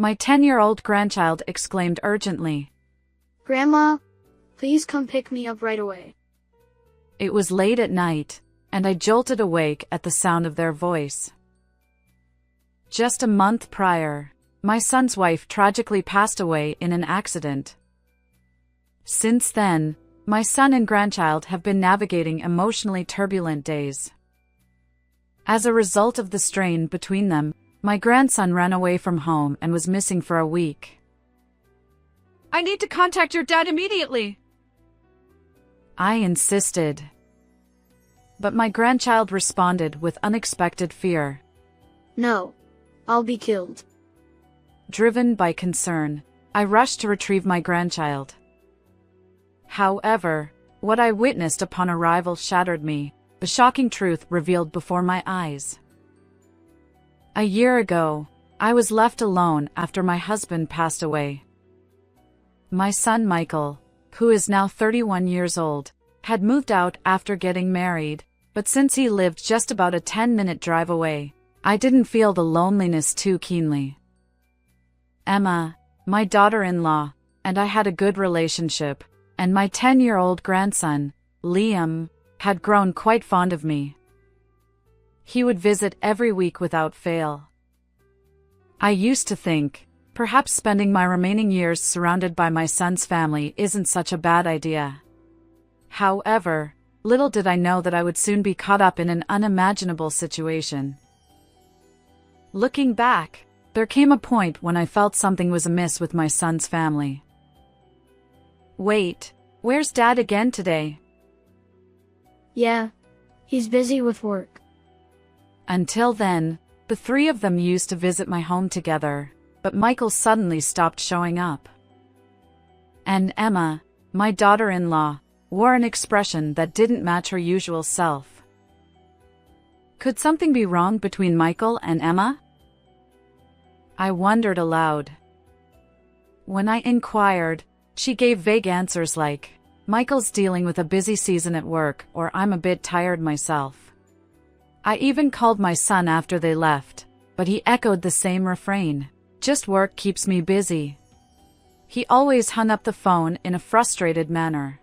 My 10-year-old grandchild exclaimed urgently. Grandma, please come pick me up right away. It was late at night, and I jolted awake at the sound of their voice. Just a month prior, my son's wife tragically passed away in an accident. Since then, my son and grandchild have been navigating emotionally turbulent days. As a result of the strain between them, my grandson ran away from home and was missing for a week. I need to contact your dad immediately. I insisted. But my grandchild responded with unexpected fear. No, I'll be killed. Driven by concern, I rushed to retrieve my grandchild. However, what I witnessed upon arrival shattered me, the shocking truth revealed before my eyes. A year ago, I was left alone after my husband passed away. My son Michael, who is now 31 years old, had moved out after getting married, but since he lived just about a 10-minute drive away, I didn't feel the loneliness too keenly. Emma, my daughter-in-law, and I had a good relationship, and my 10-year-old grandson, Liam, had grown quite fond of me. He would visit every week without fail. I used to think, perhaps spending my remaining years surrounded by my son's family isn't such a bad idea. However, little did I know that I would soon be caught up in an unimaginable situation. Looking back, there came a point when I felt something was amiss with my son's family. Wait, where's Dad again today? Yeah, he's busy with work. Until then, the three of them used to visit my home together, but Michael suddenly stopped showing up. And Emma, my daughter-in-law, wore an expression that didn't match her usual self. Could something be wrong between Michael and Emma? I wondered aloud. When I inquired, she gave vague answers like, "Michael's dealing with a busy season at work," or "I'm a bit tired myself." I even called my son after they left, but he echoed the same refrain, "Just work keeps me busy." He always hung up the phone in a frustrated manner.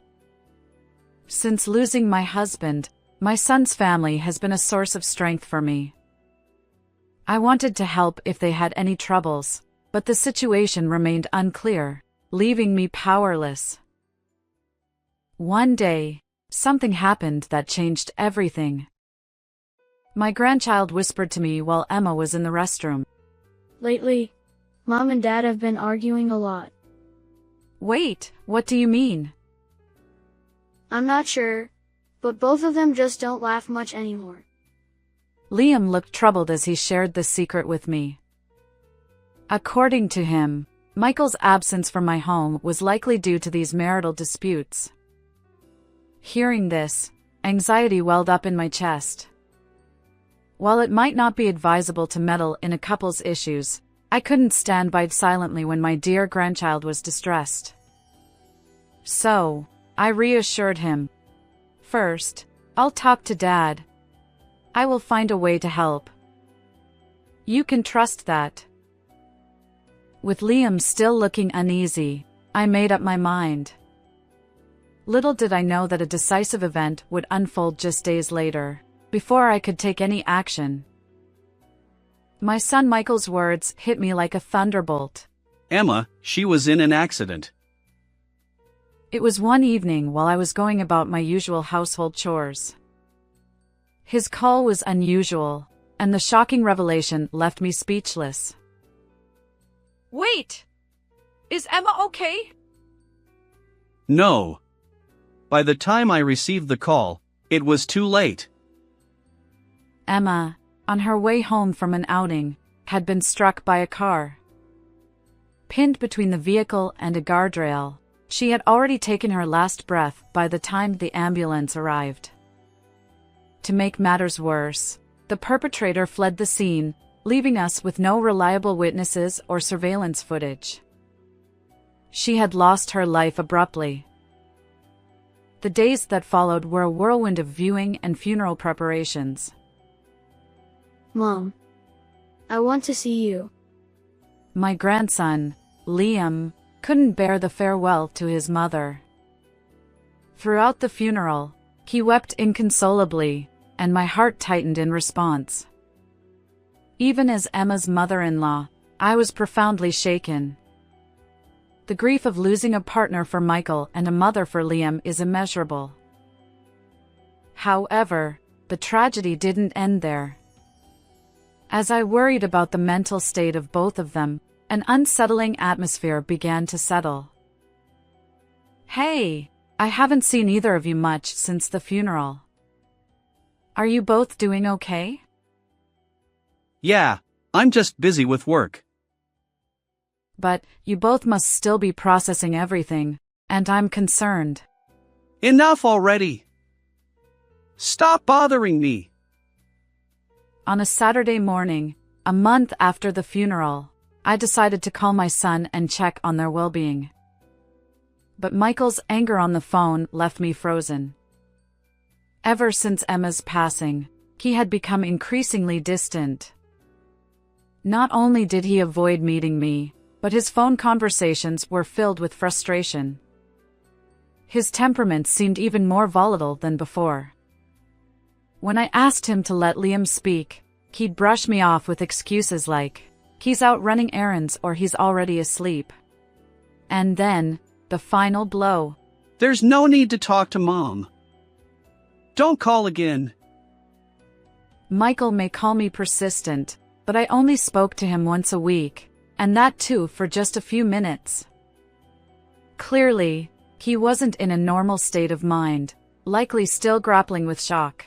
Since losing my husband, my son's family has been a source of strength for me. I wanted to help if they had any troubles, but the situation remained unclear, leaving me powerless. One day, something happened that changed everything. My grandchild whispered to me while Emma was in the restroom. Lately, Mom and Dad have been arguing a lot. Wait, what do you mean? I'm not sure, but both of them just don't laugh much anymore. Liam looked troubled as he shared this secret with me. According to him, Michael's absence from my home was likely due to these marital disputes. Hearing this, anxiety welled up in my chest. While it might not be advisable to meddle in a couple's issues, I couldn't stand by silently when my dear grandchild was distressed. So, I reassured him. "First, I'll talk to Dad. I will find a way to help. You can trust that." With Liam still looking uneasy, I made up my mind. Little did I know that a decisive event would unfold just days later, before I could take any action. My son Michael's words hit me like a thunderbolt. "Emma, she was in an accident." It was one evening while I was going about my usual household chores. His call was unusual, and the shocking revelation left me speechless. Wait! Is Emma okay? No. By the time I received the call, it was too late. Emma, on her way home from an outing, had been struck by a car. Pinned between the vehicle and a guardrail, she had already taken her last breath by the time the ambulance arrived. To make matters worse, the perpetrator fled the scene, leaving us with no reliable witnesses or surveillance footage. She had lost her life abruptly. The days that followed were a whirlwind of viewing and funeral preparations. Mom, I want to see you. My grandson, Liam, couldn't bear the farewell to his mother. Throughout the funeral, he wept inconsolably, and my heart tightened in response. Even as Emma's mother-in-law, I was profoundly shaken. The grief of losing a partner for Michael and a mother for Liam is immeasurable. However, the tragedy didn't end there. As I worried about the mental state of both of them, an unsettling atmosphere began to settle. "Hey, I haven't seen either of you much since the funeral. Are you both doing okay?" Yeah, I'm just busy with work. "But you both must still be processing everything, and I'm concerned." Enough already. Stop bothering me. On a Saturday morning, a month after the funeral, I decided to call my son and check on their well-being. But Michael's anger on the phone left me frozen. Ever since Emma's passing, he had become increasingly distant. Not only did he avoid meeting me, but his phone conversations were filled with frustration. His temperament seemed even more volatile than before. When I asked him to let Liam speak, he'd brush me off with excuses like, he's out running errands or he's already asleep. And then, the final blow. There's no need to talk to Mom. Don't call again. Michael may call me persistent, but I only spoke to him once a week, and that too for just a few minutes. Clearly, he wasn't in a normal state of mind, likely still grappling with shock.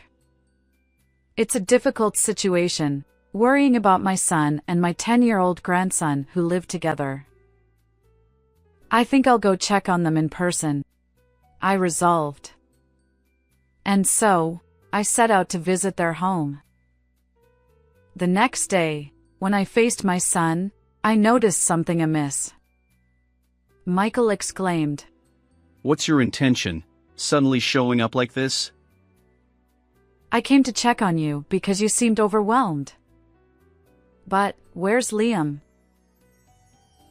It's a difficult situation, worrying about my son and my 10-year-old grandson who live together. I think I'll go check on them in person, I resolved. And so, I set out to visit their home. The next day, when I faced my son, I noticed something amiss. Michael exclaimed, What's your intention, suddenly showing up like this? "I came to check on you because you seemed overwhelmed." "But, where's Liam?"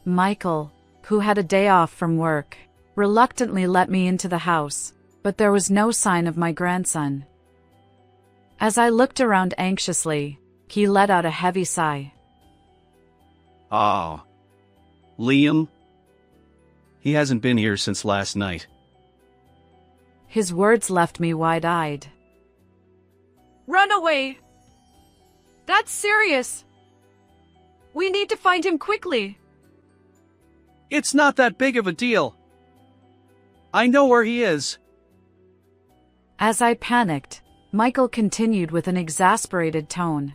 Michael, who had a day off from work, reluctantly let me into the house, but there was no sign of my grandson. As I looked around anxiously, he let out a heavy sigh. Oh. Liam? He hasn't been here since last night. His words left me wide-eyed. Run away! That's serious! We need to find him quickly! It's not that big of a deal. I know where he is. As I panicked, Michael continued with an exasperated tone.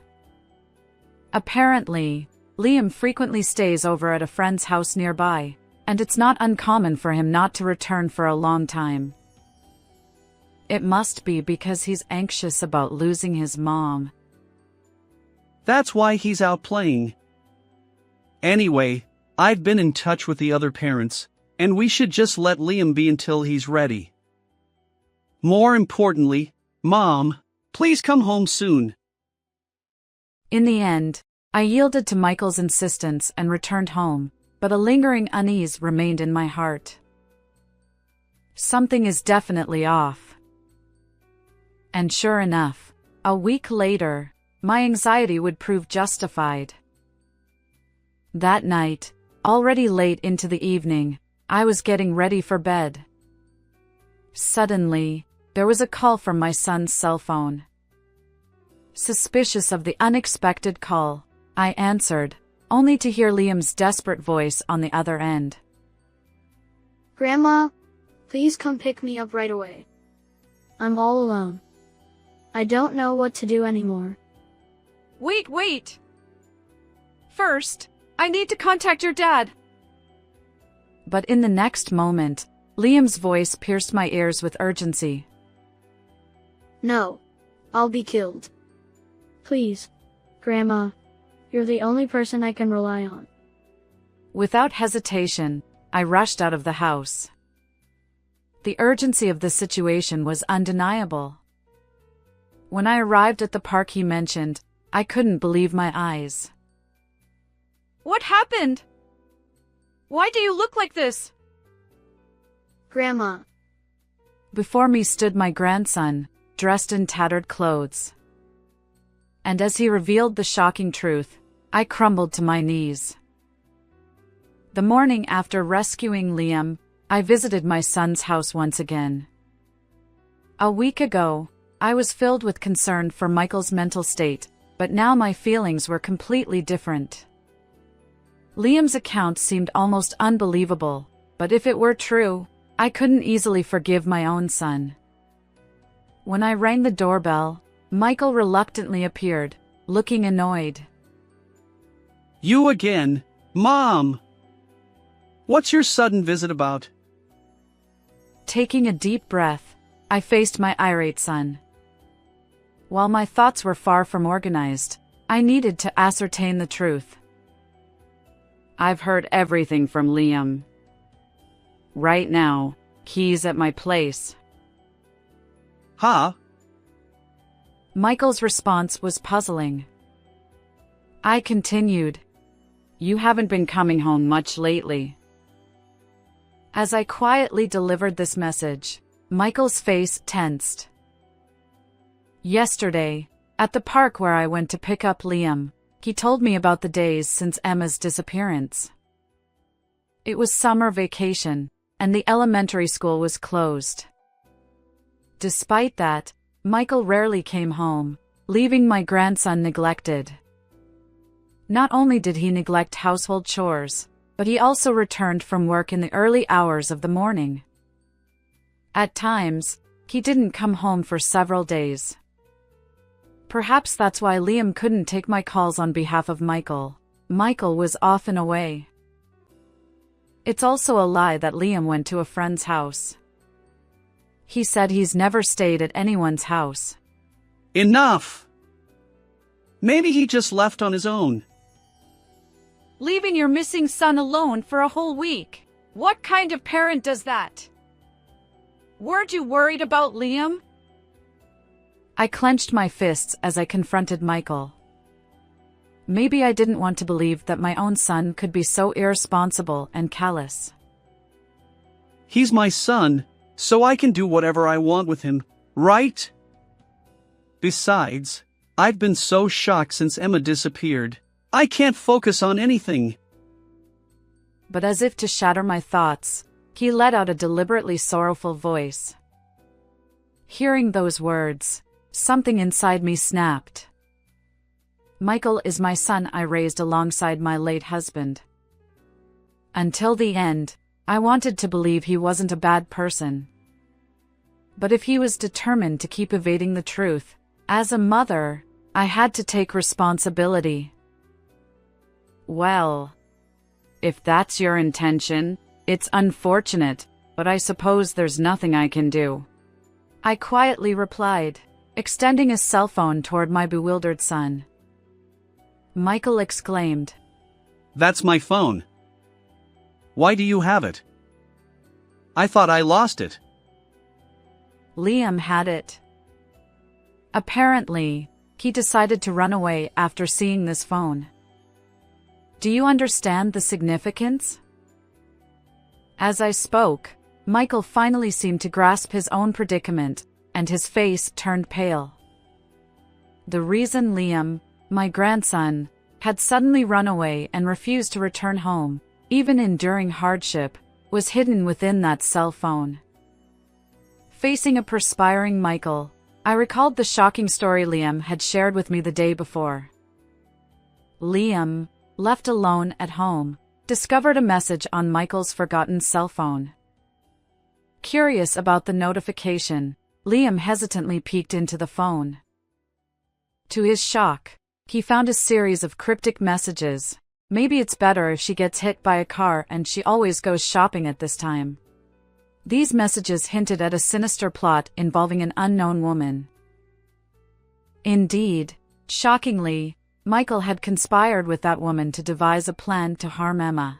Apparently, Liam frequently stays over at a friend's house nearby, and it's not uncommon for him not to return for a long time. It must be because he's anxious about losing his mom. That's why he's out playing. Anyway, I've been in touch with the other parents, and we should just let Liam be until he's ready. More importantly, Mom, please come home soon. In the end, I yielded to Michael's insistence and returned home, but a lingering unease remained in my heart. Something is definitely off. And sure enough, a week later, my anxiety would prove justified. That night, already late into the evening, I was getting ready for bed. Suddenly, there was a call from my son's cell phone. Suspicious of the unexpected call, I answered, only to hear Liam's desperate voice on the other end. "Grandma, please come pick me up right away. I'm all alone. I don't know what to do anymore." Wait! First, I need to contact your dad. But in the next moment, Liam's voice pierced my ears with urgency. "No, I'll be killed. Please, Grandma, you're the only person I can rely on." Without hesitation, I rushed out of the house. The urgency of the situation was undeniable. When I arrived at the park he mentioned, I couldn't believe my eyes. What happened? Why do you look like this? Grandma, Before me stood my grandson, dressed in tattered clothes. And as he revealed the shocking truth, I crumbled to my knees. The morning after rescuing Liam, I visited my son's house once again. A week ago, I was filled with concern for Michael's mental state, but now my feelings were completely different. Liam's account seemed almost unbelievable, but if it were true, I couldn't easily forgive my own son. When I rang the doorbell, Michael reluctantly appeared, looking annoyed. You again, Mom! What's your sudden visit about? Taking a deep breath, I faced my irate son. While my thoughts were far from organized, I needed to ascertain the truth. I've heard everything from Liam. Right now, he's at my place. Huh? Michael's response was puzzling. I continued. You haven't been coming home much lately. As I quietly delivered this message, Michael's face tensed. Yesterday, at the park where I went to pick up Liam, he told me about the days since Emma's disappearance. It was summer vacation, and the elementary school was closed. Despite that, Michael rarely came home, leaving my grandson neglected. Not only did he neglect household chores, but he also returned from work in the early hours of the morning. At times, he didn't come home for several days. Perhaps that's why Liam couldn't take my calls on behalf of Michael. Michael was often away. It's also a lie that Liam went to a friend's house. He said he's never stayed at anyone's house. Enough! Maybe he just left on his own. Leaving your missing son alone for a whole week. What kind of parent does that? Weren't you worried about Liam? I clenched my fists as I confronted Michael. Maybe I didn't want to believe that my own son could be so irresponsible and callous. He's my son, so I can do whatever I want with him, right? Besides, I've been so shocked since Emma disappeared. I can't focus on anything. But as if to shatter my thoughts, he let out a deliberately sorrowful voice. Hearing those words, something inside me snapped. Michael is my son I raised alongside my late husband. Until the end, I wanted to believe he wasn't a bad person. But if he was determined to keep evading the truth, as a mother, I had to take responsibility. Well, if that's your intention, it's unfortunate, but I suppose there's nothing I can do. I quietly replied, extending a cell phone toward my bewildered son. Michael exclaimed, That's my phone. Why do you have it? I thought I lost it. Liam had it. Apparently, he decided to run away after seeing this phone. Do you understand the significance? As I spoke, Michael finally seemed to grasp his own predicament, and his face turned pale. The reason Liam, my grandson, had suddenly run away and refused to return home, even enduring hardship, was hidden within that cell phone. Facing a perspiring Michael, I recalled the shocking story Liam had shared with me the day before. Liam, left alone at home, discovered a message on Michael's forgotten cell phone. Curious about the notification, Liam hesitantly peeked into the phone. To his shock, he found a series of cryptic messages. Maybe it's better if she gets hit by a car and she always goes shopping at this time. These messages hinted at a sinister plot involving an unknown woman. Indeed, shockingly, Michael had conspired with that woman to devise a plan to harm Emma.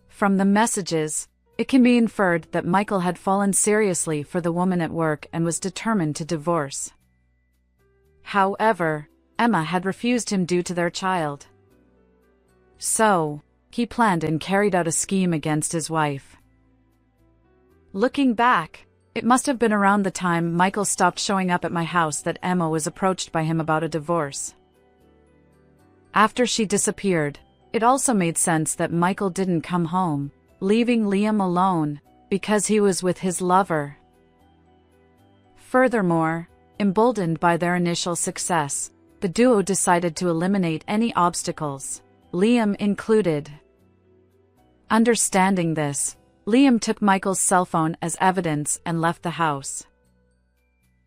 From the messages, it can be inferred that Michael had fallen seriously for the woman at work and was determined to divorce. However, Emma had refused him due to their child. So, he planned and carried out a scheme against his wife. Looking back, it must have been around the time Michael stopped showing up at my house that Emma was approached by him about a divorce. After she disappeared, it also made sense that Michael didn't come home, leaving Liam alone, because he was with his lover. Furthermore, emboldened by their initial success, the duo decided to eliminate any obstacles, Liam included. Understanding this, Liam took Michael's cell phone as evidence and left the house.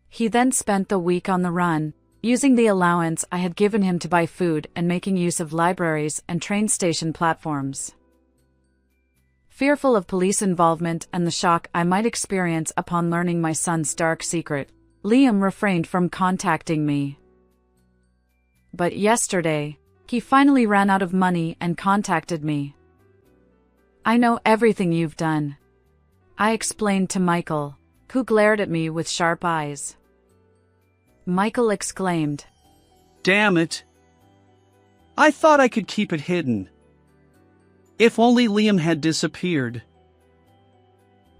He then spent the week on the run, using the allowance I had given him to buy food and making use of libraries and train station platforms. Fearful of police involvement and the shock I might experience upon learning my son's dark secret, Liam refrained from contacting me. But yesterday, he finally ran out of money and contacted me. "I know everything you've done," I explained to Michael, who glared at me with sharp eyes. Michael exclaimed, "Damn it! I thought I could keep it hidden. If only Liam had disappeared."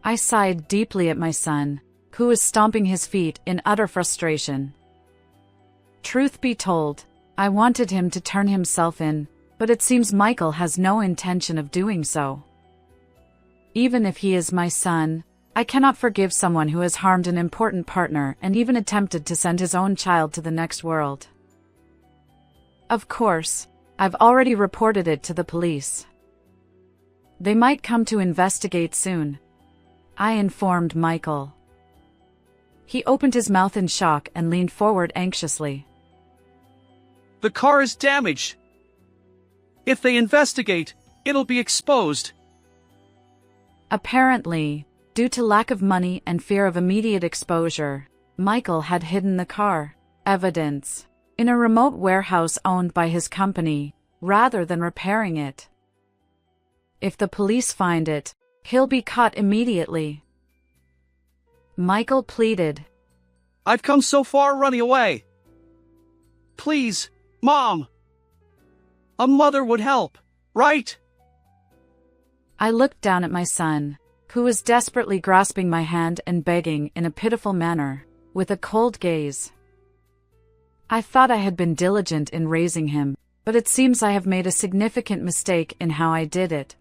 I sighed deeply at my son, who was stomping his feet in utter frustration. Truth be told, I wanted him to turn himself in, but it seems Michael has no intention of doing so. Even if he is my son, I cannot forgive someone who has harmed an important partner and even attempted to send his own child to the next world. Of course, I've already reported it to the police. They might come to investigate soon, I informed Michael. He opened his mouth in shock and leaned forward anxiously. "The car is damaged. If they investigate, it'll be exposed." Apparently, due to lack of money and fear of immediate exposure, Michael had hidden the car evidence in a remote warehouse owned by his company, rather than repairing it. If the police find it, he'll be caught immediately. Michael pleaded, "I've come so far running away. Please, Mom. A mother would help, right?" I looked down at my son, who was desperately grasping my hand and begging in a pitiful manner, with a cold gaze. I thought I had been diligent in raising him, but it seems I have made a significant mistake in how I did it.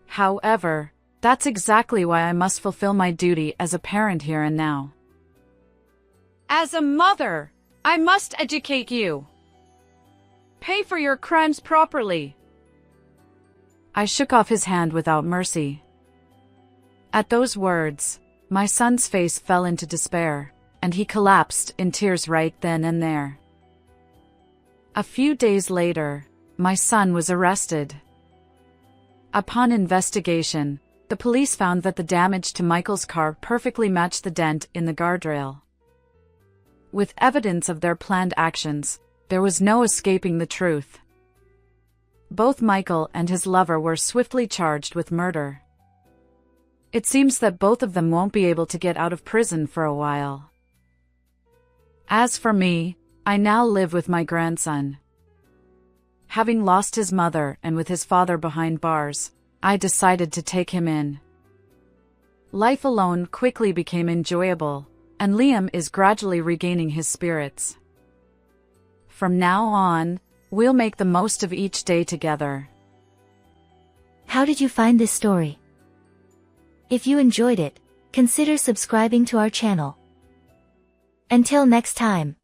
However, that's exactly why I must fulfill my duty as a parent here and now. As a mother, I must educate you. Pay for your crimes properly. I shook off his hand without mercy. At those words, my son's face fell into despair, and he collapsed in tears right then and there. A few days later, my son was arrested. Upon investigation, the police found that the damage to Michael's car perfectly matched the dent in the guardrail. With evidence of their planned actions, there was no escaping the truth. Both Michael and his lover were swiftly charged with murder. It seems that both of them won't be able to get out of prison for a while. As for me, I now live with my grandson. Having lost his mother and with his father behind bars, I decided to take him in. Life alone quickly became enjoyable, and Liam is gradually regaining his spirits. From now on, we'll make the most of each day together. How did you find this story? If you enjoyed it, consider subscribing to our channel. Until next time.